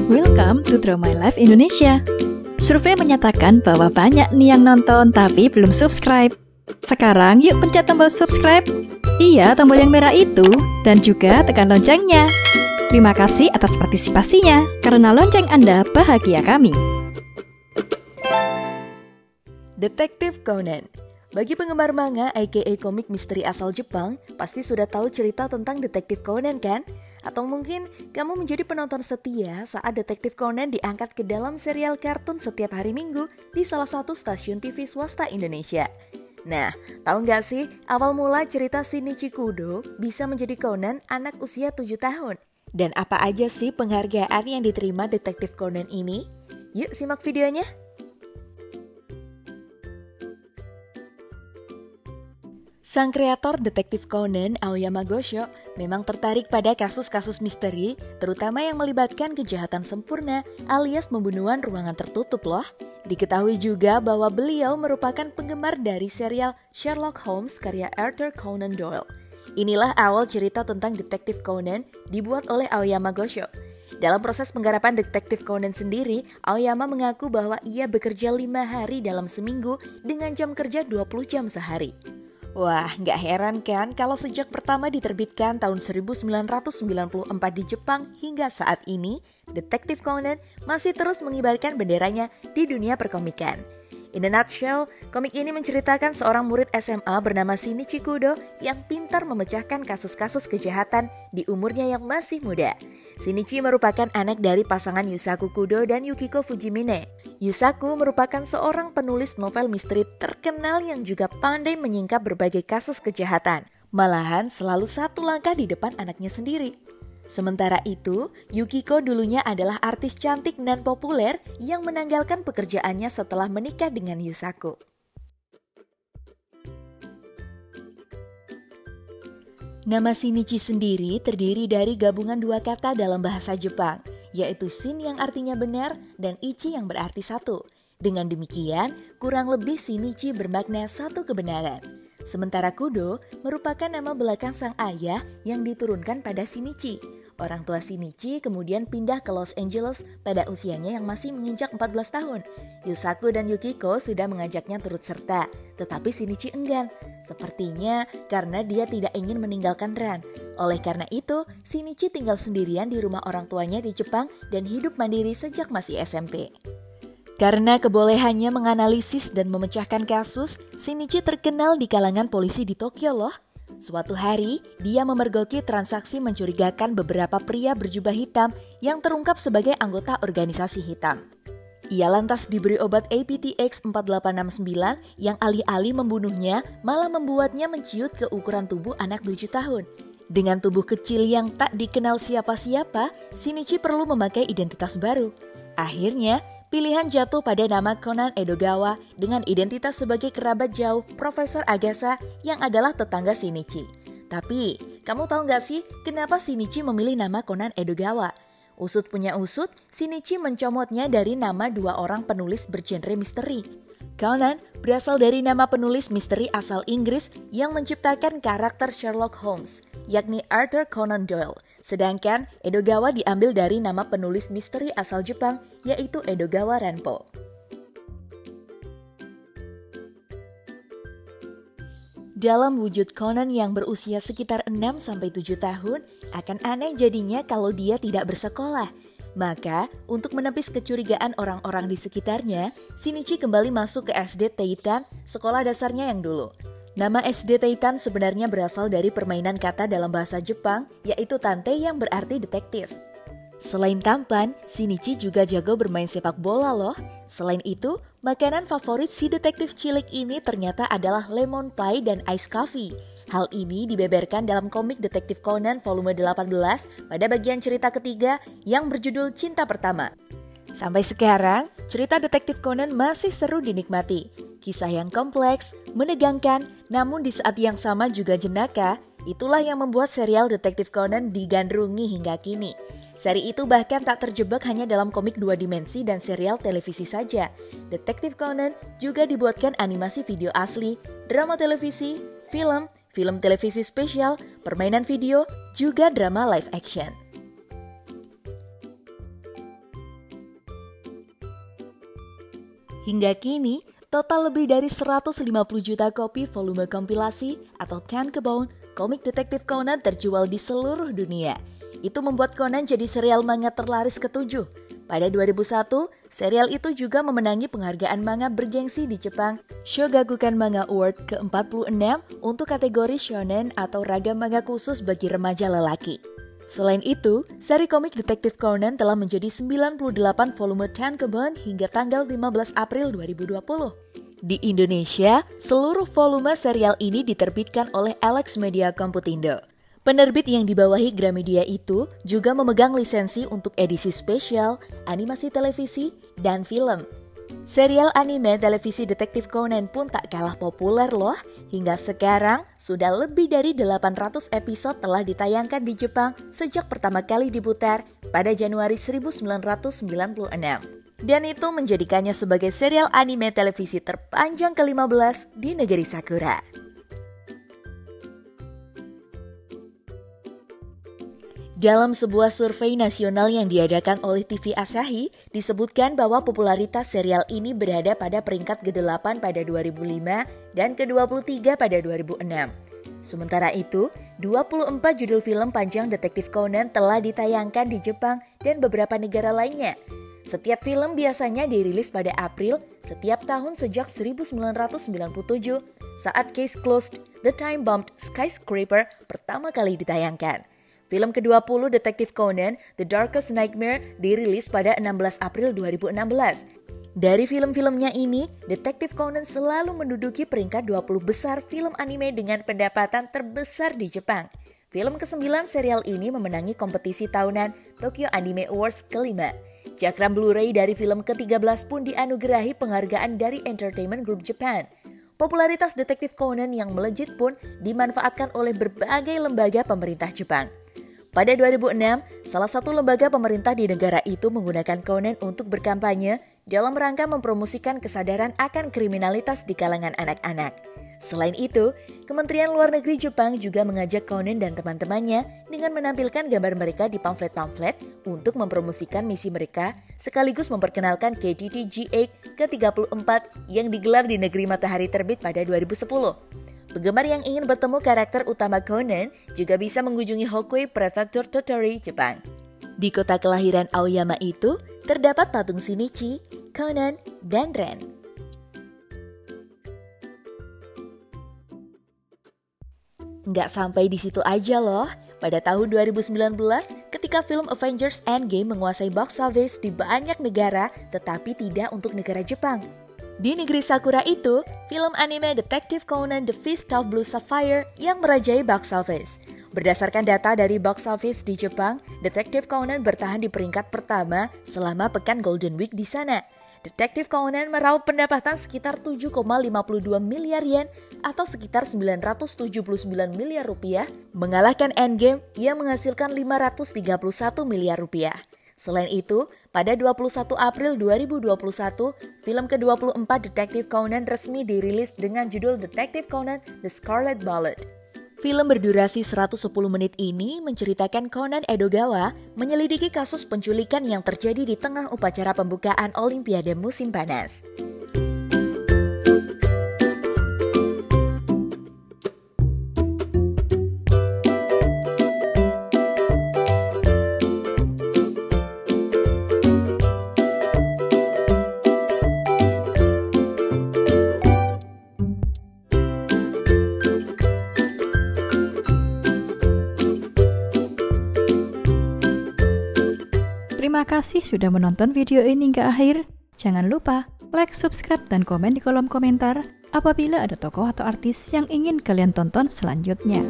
Welcome to Draw My Life Indonesia. Survei menyatakan bahwa banyak nih yang nonton tapi belum subscribe. Sekarang yuk pencet tombol subscribe. Iya, tombol yang merah itu. Dan juga tekan loncengnya. Terima kasih atas partisipasinya. Karena lonceng Anda bahagia kami. Detektif Conan. Bagi penggemar manga aka komik misteri asal Jepang, pasti sudah tahu cerita tentang Detektif Conan kan? Atau mungkin kamu menjadi penonton setia saat Detektif Conan diangkat ke dalam serial kartun setiap hari Minggu di salah satu stasiun TV swasta Indonesia. Nah, tahu nggak sih awal mula cerita Shinichi Kudo bisa menjadi Conan anak usia 7 tahun? Dan apa aja sih penghargaan yang diterima Detektif Conan ini? Yuk simak videonya! Sang kreator Detektif Conan, Aoyama Gosho, memang tertarik pada kasus-kasus misteri, terutama yang melibatkan kejahatan sempurna alias pembunuhan ruangan tertutup loh. Diketahui juga bahwa beliau merupakan penggemar dari serial Sherlock Holmes karya Arthur Conan Doyle. Inilah awal cerita tentang Detektif Conan dibuat oleh Aoyama Gosho. Dalam proses penggarapan Detektif Conan sendiri, Aoyama mengaku bahwa ia bekerja 5 hari dalam seminggu dengan jam kerja 20 jam sehari. Wah, nggak heran kan kalau sejak pertama diterbitkan tahun 1994 di Jepang hingga saat ini, Detektif Conan masih terus mengibarkan benderanya di dunia perkomikan. In a nutshell, komik ini menceritakan seorang murid SMA bernama Shinichi Kudo yang pintar memecahkan kasus-kasus kejahatan di umurnya yang masih muda. Shinichi merupakan anak dari pasangan Yusaku Kudo dan Yukiko Fujimine. Yusaku merupakan seorang penulis novel misteri terkenal yang juga pandai menyingkap berbagai kasus kejahatan. Malahan selalu satu langkah di depan anaknya sendiri. Sementara itu, Yukiko dulunya adalah artis cantik dan populer yang menanggalkan pekerjaannya setelah menikah dengan Yusaku. Nama Shinichi sendiri terdiri dari gabungan dua kata dalam bahasa Jepang, yaitu Shin yang artinya benar dan Ichi yang berarti satu. Dengan demikian, kurang lebih Shinichi bermakna satu kebenaran. Sementara Kudo merupakan nama belakang sang ayah yang diturunkan pada Shinichi. Orang tua Shinichi kemudian pindah ke Los Angeles pada usianya yang masih menginjak 14 tahun. Yusaku dan Yukiko sudah mengajaknya turut serta, tetapi Shinichi enggan. Sepertinya karena dia tidak ingin meninggalkan Ran. Oleh karena itu, Shinichi tinggal sendirian di rumah orang tuanya di Jepang dan hidup mandiri sejak masih SMP. Karena kebolehannya menganalisis dan memecahkan kasus, Shinichi terkenal di kalangan polisi di Tokyo loh. Suatu hari, dia memergoki transaksi mencurigakan beberapa pria berjubah hitam yang terungkap sebagai anggota organisasi hitam. Ia lantas diberi obat APTX 4869 yang alih-alih membunuhnya malah membuatnya menciut ke ukuran tubuh anak 7 tahun. Dengan tubuh kecil yang tak dikenal siapa-siapa, Shinichi perlu memakai identitas baru. Akhirnya, pilihan jatuh pada nama Conan Edogawa dengan identitas sebagai kerabat jauh Profesor Agasa yang adalah tetangga Shinichi. Tapi, kamu tahu nggak sih kenapa Shinichi memilih nama Conan Edogawa? Usut punya usut, Shinichi mencomotnya dari nama dua orang penulis bergenre misteri. Conan berasal dari nama penulis misteri asal Inggris yang menciptakan karakter Sherlock Holmes, yakni Arthur Conan Doyle. Sedangkan Edogawa diambil dari nama penulis misteri asal Jepang, yaitu Edogawa Ranpo. Dalam wujud Conan yang berusia sekitar 6-7 tahun, akan aneh jadinya kalau dia tidak bersekolah. Maka, untuk menepis kecurigaan orang-orang di sekitarnya, Shinichi kembali masuk ke SD Teitan, sekolah dasarnya yang dulu. Nama SD Teitan sebenarnya berasal dari permainan kata dalam bahasa Jepang, yaitu tante yang berarti detektif. Selain tampan, Shinichi juga jago bermain sepak bola loh. Selain itu, makanan favorit si detektif cilik ini ternyata adalah lemon pie dan ice coffee. Hal ini dibeberkan dalam komik Detektif Conan volume 18 pada bagian cerita ketiga yang berjudul Cinta Pertama. Sampai sekarang, cerita Detektif Conan masih seru dinikmati. Kisah yang kompleks, menegangkan, namun di saat yang sama juga jenaka, itulah yang membuat serial Detektif Conan digandrungi hingga kini. Seri itu bahkan tak terjebak hanya dalam komik 2 dimensi dan serial televisi saja. Detektif Conan juga dibuatkan animasi video asli, drama televisi, film televisi spesial, permainan video, juga drama live action. Hingga kini, total lebih dari 150 juta kopi volume kompilasi atau tankobon komik detektif Conan terjual di seluruh dunia. Itu membuat Conan jadi serial manga terlaris ke-7. Pada 2001, serial itu juga memenangi penghargaan manga bergengsi di Jepang, Shogakukan Manga Award ke-46 untuk kategori shonen atau ragam manga khusus bagi remaja lelaki. Selain itu, seri komik detektif Conan telah menjadi 98 volume tankobon hingga tanggal 15 April 2020. Di Indonesia, seluruh volume serial ini diterbitkan oleh Alex Media Komputindo. Penerbit yang dibawahi Gramedia itu juga memegang lisensi untuk edisi spesial, animasi televisi, dan film. Serial anime televisi Detektif Conan pun tak kalah populer loh. Hingga sekarang, sudah lebih dari 800 episode telah ditayangkan di Jepang sejak pertama kali diputar pada Januari 1996. Dan itu menjadikannya sebagai serial anime televisi terpanjang ke-15 di negeri Sakura. Dalam sebuah survei nasional yang diadakan oleh TV Asahi, disebutkan bahwa popularitas serial ini berada pada peringkat ke-8 pada 2005 dan ke-23 pada 2006. Sementara itu, 24 judul film panjang Detektif Conan telah ditayangkan di Jepang dan beberapa negara lainnya. Setiap film biasanya dirilis pada April setiap tahun sejak 1997 saat Case Closed, The Time-Bombed Skyscraper pertama kali ditayangkan. Film ke-20 Detektif Conan, The Darkest Nightmare, dirilis pada 16 April 2016. Dari film-filmnya ini, Detektif Conan selalu menduduki peringkat 20 besar film anime dengan pendapatan terbesar di Jepang. Film ke-9 serial ini memenangi kompetisi tahunan Tokyo Anime Awards ke-5. Cakram Blu-ray dari film ke-13 pun dianugerahi penghargaan dari Entertainment Group Japan. Popularitas Detektif Conan yang melejit pun dimanfaatkan oleh berbagai lembaga pemerintah Jepang. Pada 2006, salah satu lembaga pemerintah di negara itu menggunakan Conan untuk berkampanye dalam rangka mempromosikan kesadaran akan kriminalitas di kalangan anak-anak. Selain itu, Kementerian Luar Negeri Jepang juga mengajak Conan dan teman-temannya dengan menampilkan gambar mereka di pamflet-pamflet untuk mempromosikan misi mereka sekaligus memperkenalkan KTT-G8 ke-34 yang digelar di negeri matahari terbit pada 2010. Penggemar yang ingin bertemu karakter utama Conan juga bisa mengunjungi Hokui Prefecture Tottori, Jepang. Di kota kelahiran Aoyama itu, terdapat patung Shinichi, Conan, dan Ren. Nggak sampai di situ aja loh. Pada tahun 2019, ketika film Avengers Endgame menguasai box office di banyak negara, tetapi tidak untuk negara Jepang. Di negeri Sakura itu, film anime Detektif Conan The Fist of Blue Sapphire yang merajai box office. Berdasarkan data dari box office di Jepang, Detektif Conan bertahan di peringkat pertama selama pekan Golden Week di sana. Detektif Conan meraup pendapatan sekitar 7,52 miliar yen atau sekitar 979 miliar rupiah, mengalahkan Endgame yang menghasilkan 531 miliar rupiah. Selain itu, pada 21 April 2021, film ke-24 Detektif Conan resmi dirilis dengan judul Detektif Conan The Scarlet Ballad. Film berdurasi 110 menit ini menceritakan Conan Edogawa menyelidiki kasus penculikan yang terjadi di tengah upacara pembukaan Olimpiade musim panas. Terima kasih sudah menonton video ini hingga akhir. Jangan lupa like, subscribe, dan komen di kolom komentar apabila ada tokoh atau artis yang ingin kalian tonton selanjutnya.